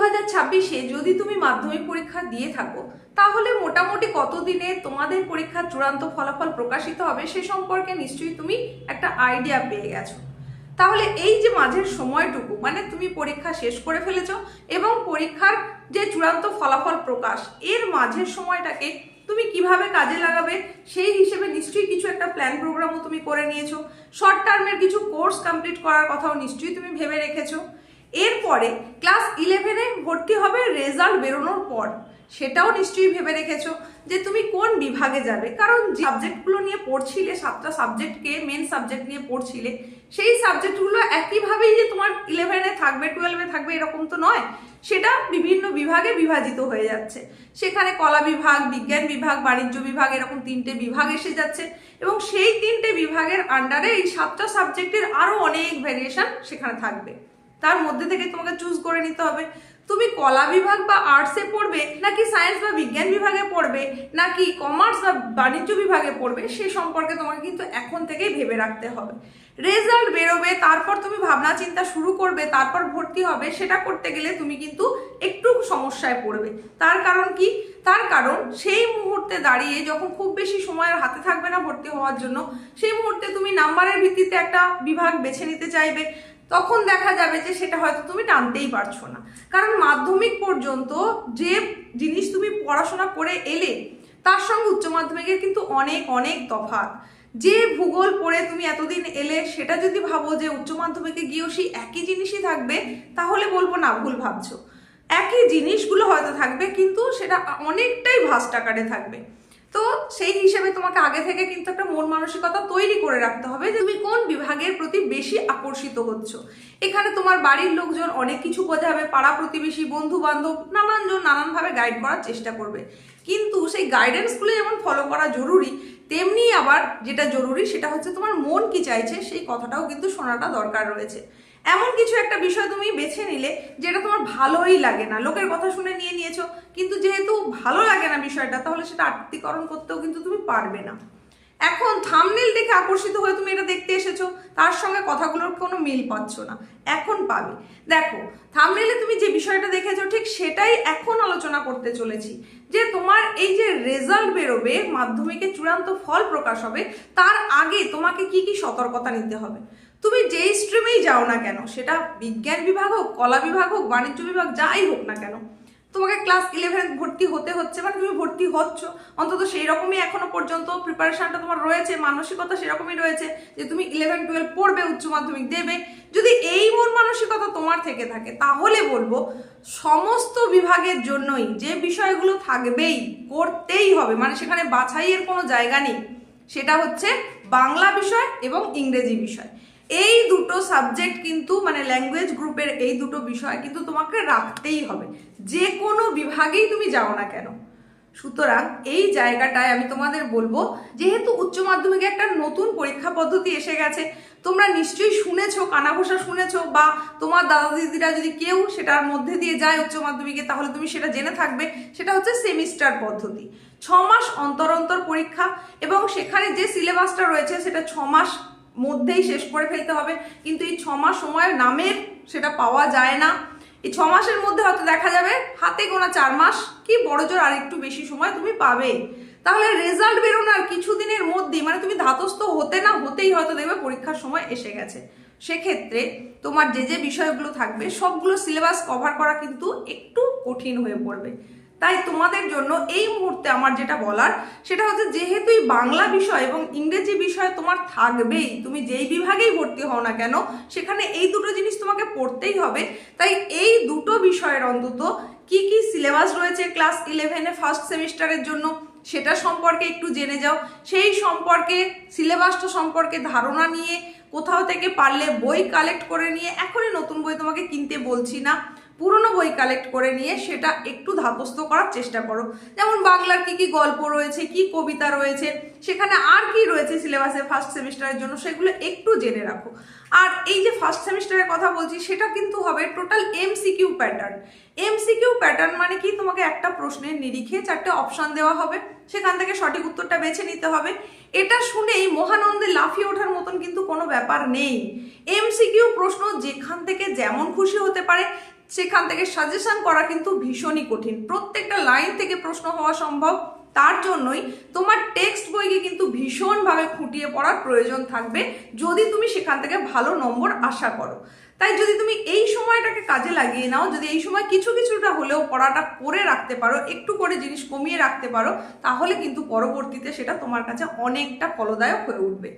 2026-এ যদি তুমি মাধ্যমিক পরীক্ষা দিয়ে থাকো তাহলে মোটামুটি কতদিনে তোমাদের পরীক্ষার চূড়ান্ত ফলাফল প্রকাশিত হবে সে সম্পর্কে নিশ্চয়ই তুমি একটা আইডিয়া পেয়ে গেছো। তাহলে এই যে মাঝের সময়টুকু মানে তুমি পরীক্ষা শেষ করে ফেলেছো এবং পরীক্ষার যে চূড়ান্ত ফলাফল প্রকাশ এর মাঝের সময়টাকে তুমি কিভাবে কাজে লাগাবে সেই হিসেবে নিশ্চয়ই কিছু একটা প্ল্যান প্রোগ্রামও তুমি করে নিয়েছো। শর্ট টার্মের কিছু কোর্স কমপ্লিট করার কথাও নিশ্চয়ই তুমি ভেবে রেখেছো। এরপরে ক্লাস 11-এ ভর্তি হবে রেজাল্ট বেরোনোর পর, সেটাও নিশ্চয়ই ভেবে রেখেছো যে তুমি কোন বিভাগে যাবে, কারণ যে সাবজেক্টগুলো নিয়ে পড়ছিলে 7টা সাবজেক্টকে মেন সাবজেক্ট নিয়ে পড়ছিলে সেই সাবজেক্টগুলো একইভাবেই যে তোমার 11-এ থাকবে 12-এ থাকবে এরকম তো নয়, সেটা বিভিন্ন বিভাগে বিভাজিত হয়ে যাচ্ছে। সেখানে কলা বিভাগ, বিজ্ঞান বিভাগ, বাণিজ্য বিভাগ এরকম 3টে বিভাগ এসে যাচ্ছে এবং সেই 3টে বিভাগের আন্ডারে এই 7টা সাবজেক্টের আরো অনেক ভ্যারিয়েশন সেখানে থাকবে। তার মধ্যে থেকে তোমাকে চুজ করে নিতে হবে তুমি কলা বিভাগ বা আর্টসে পড়বে নাকি সায়েন্স বা বিজ্ঞান বিভাগে পড়বে নাকি কমার্স বা বাণিজ্য বিভাগে পড়বে সে সম্পর্কে তোমাকে কিন্তু এখন থেকেই ভেবে রাখতে হবে। রেজাল্ট বেরোবে, তারপর তুমি ভাবনা চিন্তা শুরু করবে, তারপর ভর্তি হবে, সেটা করতে গেলে তুমি কিন্তু একটু সমস্যায় পড়বে। তার কারণ কি? তার কারণ সেই মুহূর্তে দাঁড়িয়ে যখন খুব বেশি সময় হাতে থাকবে না ভর্তি হওয়ার জন্য, সেই মুহূর্তে তুমি নাম্বারের ভিত্তিতে একটা বিভাগ বেছে নিতে চাইবে, তখন দেখা যাবে যে সেটা হয়তো তুমি টানতেই পারছো না। কারণ মাধ্যমিক পর্যন্ত যে জিনিস তুমি পড়াশোনা করে এলে তার সঙ্গে উচ্চ মাধ্যমিকের কিন্তু অনেক অনেক তফাৎ। যে ভূগোল পড়ে তুমি এতদিন এলে সেটা যদি ভাবো যে উচ্চ মাধ্যমিকে গিয়েও সেই একই জিনিসই থাকবে তাহলে বলবো না, ভুল ভাবছো। একই জিনিসগুলো হয়তো থাকবে কিন্তু সেটা অনেকটাই ভাস্ট আকারে থাকবে। তো সেই হিসেবে তোমাকে আগে থেকে কিন্তু একটা মন মানসিকতা তৈরি করে রাখতে হবে যে তুমি কোন বিভাগের প্রতি বেশি আকর্ষিত হচ্ছ। এখানে তোমার বাড়ির লোকজন অনেক কিছু বোঝাবে, পাড়া প্রতিবেশী, বন্ধু বান্ধব নানানজন নানানভাবে গাইড করার চেষ্টা করবে, কিন্তু সেই গাইডেন্সগুলো যেমন ফলো করা জরুরি তেমনি আবার যেটা জরুরি সেটা হচ্ছে তোমার মন কি চাইছে সেই কথাটাও কিন্তু শোনাটা দরকার রয়েছে। এমন কিছু একটা বিষয় তুমি বেছে নিলে যেটা তোমার ভালোই লাগে না, লোকের কথা শুনে নিয়ে নিয়েছো, কিন্তু যেহেতু ভালো লাগে না বিষয়টা তাহলে সেটা আত্মীকরণ করতেও কিন্তু তুমি পারবে না। এখন থাম্বনেল দেখে আকর্ষিত হয়ে তুমি এটা দেখতে এসেছো, তার সঙ্গে কথাগুলোর কোনো মিল পাচ্ছ না, এখন পাবে। দেখো থাম্বনেলে তুমি যে বিষয়টা দেখেছো ঠিক সেটাই এখন আলোচনা করতে চলেছি, যে তোমার এই যে রেজাল্ট বেরোবে, মাধ্যমিকের চূড়ান্ত ফল প্রকাশ হবে, তার আগে তোমাকে কি কি সতর্কতা নিতে হবে। তুমি যেই স্ট্রিমেই যাও না কেন, সেটা বিজ্ঞান বিভাগ হোক, কলা বিভাগ হোক, বাণিজ্য বিভাগ যাই হোক না কেন, তোমাকে ক্লাস 11 ভর্তি হতে হচ্ছে, মানে তুমি ভর্তি হচ্ছ, অন্তত সেই রকমই এখনো পর্যন্ত প্রিপারেশনটা তোমার রয়েছে, মানসিকতা সেরকমই রয়েছে যে তুমি 11-12 পড়বে, উচ্চ মাধ্যমিক দেবে। যদি এই মন মানসিকতা তোমার থেকে থাকে তাহলে বলবো সমস্ত বিভাগের জন্যই যে বিষয়গুলো থাকবেই, করতেই হবে, মানে সেখানে বাছাইয়ের কোনো জায়গা নেই, সেটা হচ্ছে বাংলা বিষয় এবং ইংরেজি বিষয়। এই দুটো সাবজেক্ট কিন্তু মানে ল্যাঙ্গুয়েজ গ্রুপের এই দুটো বিষয় কিন্তু তোমাকে রাখতেই হবে, যে কোনো বিভাগেই তুমি যাও না কেন। সুতরাং এই জায়গাটায় আমি তোমাদের বলবো, যেহেতু উচ্চ মাধ্যমিকে একটা নতুন পরীক্ষা পদ্ধতি এসে গেছে, তোমরা নিশ্চয়ই শুনেছো, কানাঘোষা শুনেছো, বা তোমার দাদা দিদিরা যদি কেউ সেটার মধ্যে দিয়ে যায় উচ্চ মাধ্যমিকে তাহলে তুমি সেটা জেনে থাকবে, সেটা হচ্ছে সেমিস্টার পদ্ধতি। 6 মাস অন্তর অন্তর পরীক্ষা এবং সেখানে যে সিলেবাসটা রয়েছে সেটা 6 মাস মধ্যেই শেষ করে ফেলতে হবে, কিন্তু এই 6 মাস সময়ের নামের সেটা পাওয়া যায় না। এই 6 মাসের মধ্যে হয়তো দেখা যাবে হাতে গোনা 4 মাস কি বড় জোর আর একটু বেশি সময় তুমি পাবে। তাহলে রেজাল্ট বেরোনোর কিছুদিনের মধ্যেই মানে তুমি ধাতস্থ হতে না হতেই হয়তো দেখবে পরীক্ষার সময় এসে গেছে। সেক্ষেত্রে তোমার যে যে বিষয়গুলো থাকবে সবগুলো সিলেবাস কভার করা কিন্তু একটু কঠিন হয়ে পড়বে। তাই তোমাদের জন্য এই মুহূর্তে আমার যেটা বলার সেটা হচ্ছে, যেহেতু এই বাংলা বিষয় এবং ইংরেজি বিষয় তোমার থাকবেই, তুমি যেই বিভাগেই ভর্তি হও না কেন সেখানে এই দুটো জিনিস তোমাকে পড়তেই হবে। তাই এই দুটো বিষয়ের অন্তত কি কি সিলেবাস রয়েছে ক্লাস 11-এ ফার্স্ট সেমিস্টারের জন্য সেটা সম্পর্কে একটু জেনে যাও। সেই সম্পর্কে সিলেবাসটা সম্পর্কে ধারণা নিয়ে কোথাও থেকে পারলে বই কালেক্ট করে নিয়ে, এখনই নতুন বই তোমাকে কিনতে বলছি না, পুরনো বই কালেক্ট করে নিয়ে সেটা একটু ধাতস্থ করার চেষ্টা করো। যেমন বাংলার কি কি গল্প রয়েছে, কি কবিতা রয়েছে, সেখানে আর কি রয়েছে সিলেবাসে ফার্স্ট সেমিস্টারের জন্য সেগুলো একটু জেনে রাখো। আর এই যে ফার্স্ট সেমিস্টারের কথা বলছি সেটা কিন্তু হবে total MCQ pattern. MCQ pattern মানে কি, তোমাকে একটা প্রশ্নের নিরিখে 4টে অপশন দেওয়া হবে, সেখান থেকে সঠিক উত্তরটা বেছে নিতে হবে। এটা শুনেই মহানন্দে লাফিয়ে ওঠার মতন কিন্তু কোনো ব্যাপার নেই। এমসিকিউ প্রশ্ন যেখান থেকে যেমন খুশি হতে পারে সেখান থেকে সাজেশন করা কিন্তু ভীষণই কঠিন। প্রত্যেকটা লাইন থেকে প্রশ্ন হওয়া সম্ভব, তার জন্যই তোমার টেক্সট বইকে কিন্তু ভীষণভাবে খুঁটিয়ে পড়ার প্রয়োজন থাকবে যদি তুমি সেখান থেকে ভালো নম্বর আশা করো। তাই যদি তুমি এই সময়টাকে কাজে লাগিয়ে নাও, যদি এই সময় কিছুটা হলেও পড়াটা করে রাখতে পারো, একটু করে জিনিস কমিয়ে রাখতে পারো, তাহলে কিন্তু পরবর্তীতে সেটা তোমার কাছে অনেকটা ফলদায়ক হয়ে উঠবে।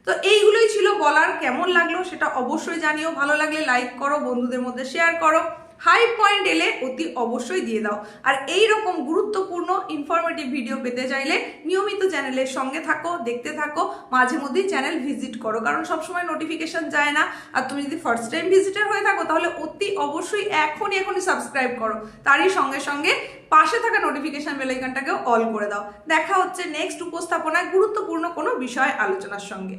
তো এইগুলোই ছিল বলার। কেমন লাগলো সেটা অবশ্যই জানিও। ভালো লাগলে লাইক করো, বন্ধুদের মধ্যে শেয়ার করো, হাই পয়েন্ট এলে অতি অবশ্যই দিয়ে দাও। আর এই রকম গুরুত্বপূর্ণ ইনফরমেটিভ ভিডিও পেতে চাইলে নিয়মিত চ্যানেলের সঙ্গে থাকো, দেখতে থাকো, মাঝে মধ্যেই চ্যানেল ভিজিট করো, কারণ সবসময় নোটিফিকেশন যায় না। আর তুমি যদি ফার্স্ট টাইম ভিজিটার হয়ে থাকো তাহলে অতি অবশ্যই এখনই সাবস্ক্রাইব করো, তারই সঙ্গে সঙ্গে পাশে থাকা নোটিফিকেশন বেল আইকনটাকেও অল করে দাও। দেখা হচ্ছে নেক্সট উপস্থাপনায় গুরুত্বপূর্ণ কোনো বিষয় আলোচনার সঙ্গে।